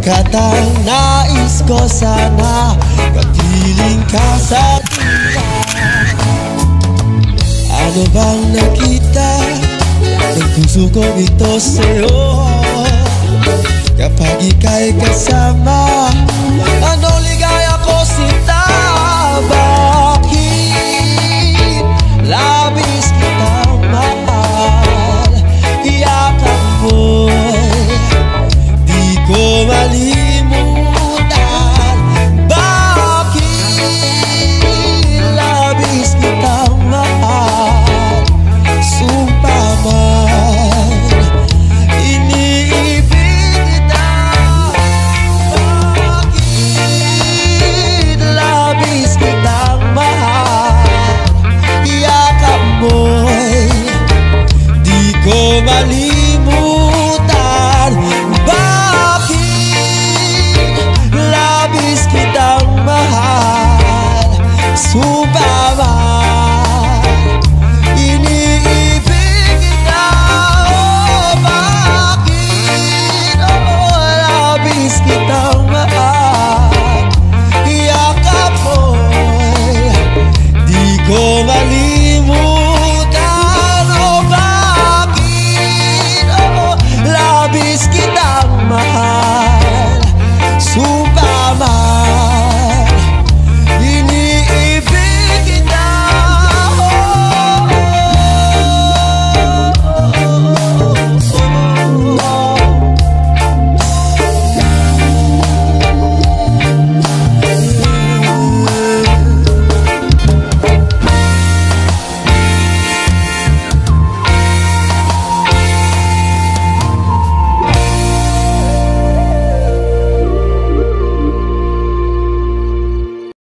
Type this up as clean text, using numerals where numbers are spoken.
Pagkat ang nais ko sana kapiling ka sa dila. Ano bang nakita ng puso ko ito sa'yo? Kapag ika'y kasama, anong ligaya ko sinta? Bakit labis kitang mahal? Yakap mo'y di ko malimutan. Bakit labis kitang mahal? Sumpa man iniibig kita. Bakit labis kitang mahal? Yakap mo'y di ko malimutan.